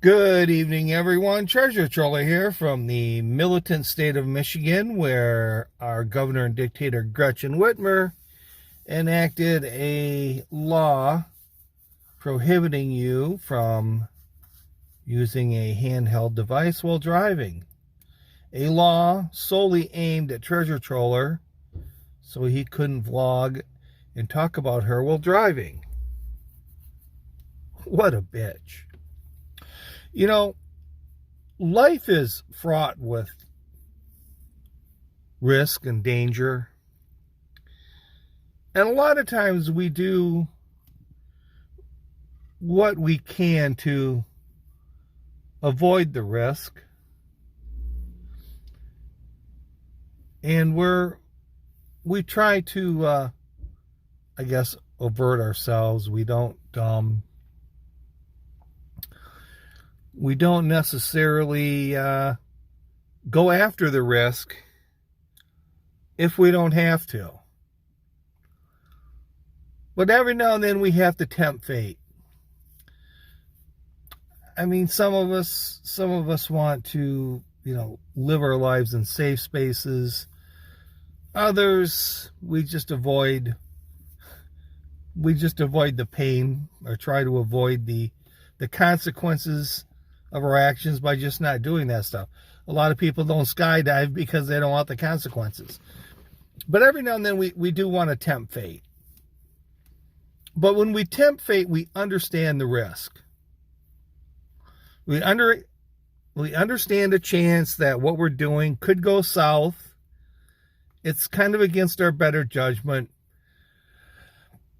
Good evening, everyone. Treasure Troller here from the militant state of Michigan, where our governor and dictator Gretchen Whitmer enacted a law prohibiting you from using a handheld device while driving. A law solely aimed at Treasure Troller so he couldn't vlog and talk about her while driving. What a bitch. You know, life is fraught with risk and danger. And a lot of times we do what we can to avoid the risk. And we try to, avert ourselves. We don't necessarily go after the risk if we don't have to. But every now and then we have to tempt fate. I mean, some of us want to, live our lives in safe spaces. Others, we just avoid the pain, or try to avoid the consequences of our actions by just not doing that stuff. A lot of people don't skydive because they don't want the consequences. But every now and then we do want to tempt fate. But when we tempt fate, we understand the risk. We understand a chance that what we're doing could go south. It's kind of against our better judgment.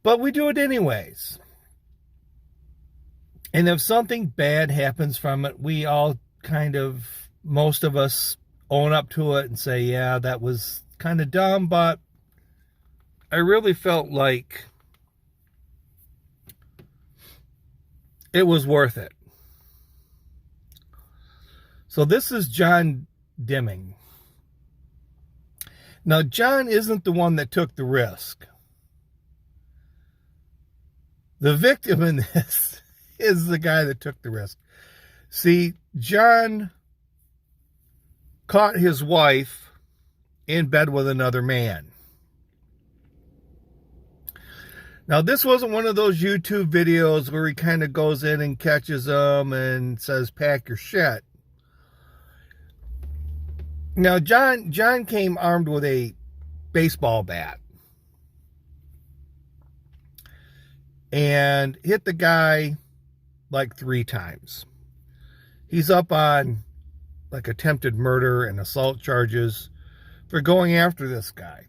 But we do it anyways. And if something bad happens from it, we all most of us own up to it and say, yeah, that was kind of dumb, but I really felt like it was worth it. So this is John Dimming. Now, John isn't the one that took the risk. The victim in this is the guy that took the risk. See, John caught his wife in bed with another man. Now, this wasn't one of those YouTube videos where he kind of goes in and catches them and says, pack your shit. Now, John came armed with a baseball bat and hit the guy like 3 times. He's up on attempted murder and assault charges for going after this guy.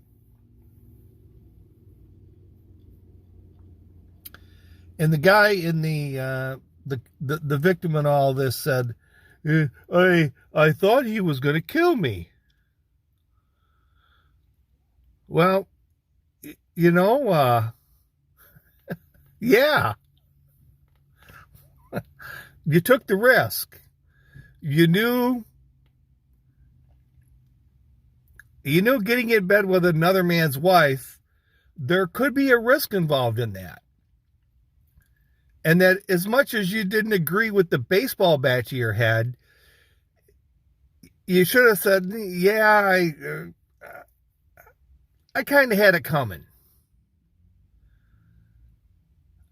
And the guy in the victim in all this said, I thought he was going to kill me. Well, yeah. You took the risk. You knew getting in bed with another man's wife, there could be a risk involved in that. And that as much as you didn't agree with the baseball bat to your head, you should have said, yeah, I kind of had it coming.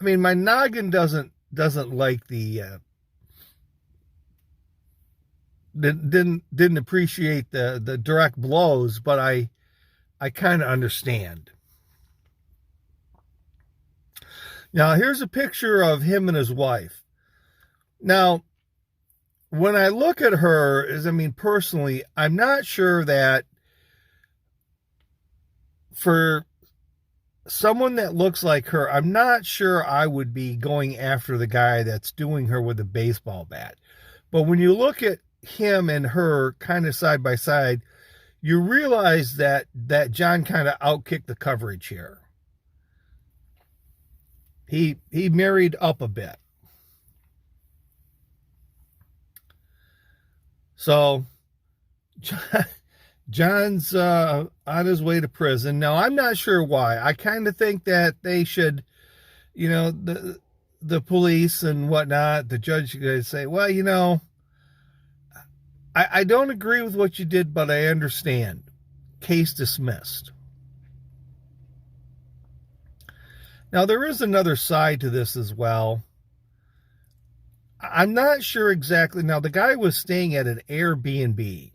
I mean, my noggin doesn't like didn't appreciate the direct blows, but I kind of understand. Now, here's a picture of him and his wife. Now, when I look at her, personally, I'm not sure that for someone that looks like her, I'm not sure I would be going after the guy that's doing her with a baseball bat. But when you look at him and her kind of side by side, you realize that John kind of outkicked the coverage here. He married up a bit. So John's on his way to prison. Now, I'm not sure why. I kind of think that they should, the police and whatnot, the judge could say, well, I don't agree with what you did, but I understand. Case dismissed. Now, there is another side to this as well. I'm not sure exactly. Now, the guy was staying at an Airbnb.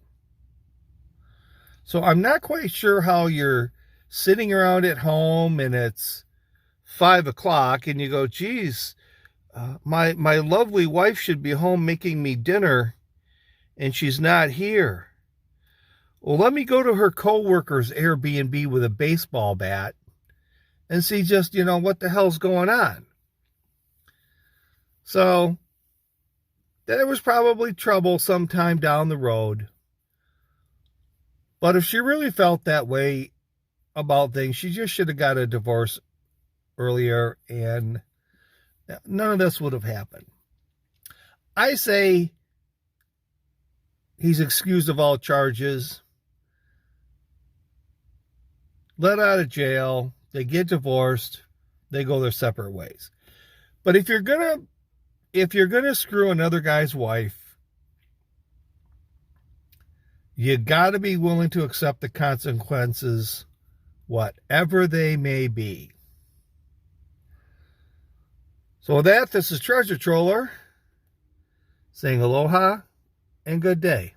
So I'm not quite sure how you're sitting around at home and it's 5 o'clock and you go, geez, my lovely wife should be home making me dinner and she's not here. Well, let me go to her coworker's Airbnb with a baseball bat and see just, what the hell's going on. So there was probably trouble sometime down the road. But if she really felt that way about things, she just should have got a divorce earlier and none of this would have happened. I say he's excused of all charges, let out of jail, they get divorced, they go their separate ways. But if you're gonna screw another guy's wife, you got to be willing to accept the consequences, whatever they may be. So with that, this is Treasure Troller saying aloha and good day.